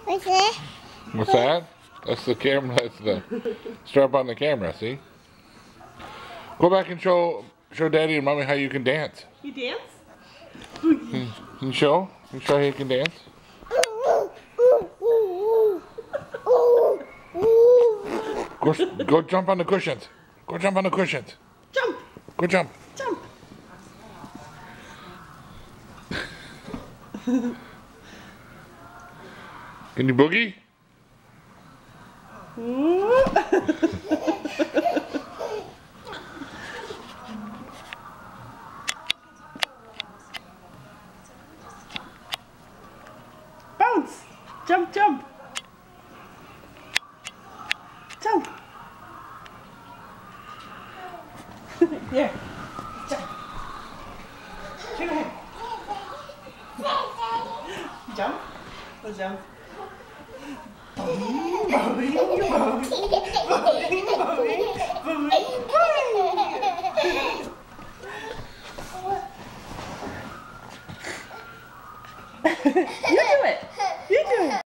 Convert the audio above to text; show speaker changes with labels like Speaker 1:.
Speaker 1: What's that?
Speaker 2: What's that? That's the camera. That's the strap on the camera. See? Go back and show Daddy and Mommy how you can dance.
Speaker 3: You dance?
Speaker 2: Can you show? Can you show how you can dance? Go jump on the cushions. Go jump on the cushions.
Speaker 3: Jump!
Speaker 2: Go jump.
Speaker 3: Jump!
Speaker 2: Can you boogie?
Speaker 3: Bounce! Jump, jump! Jump! There. Jump. Turn ahead. Jump. Go jump. Boing, boing, boing. Boing, boing, boing. You do it. You do it.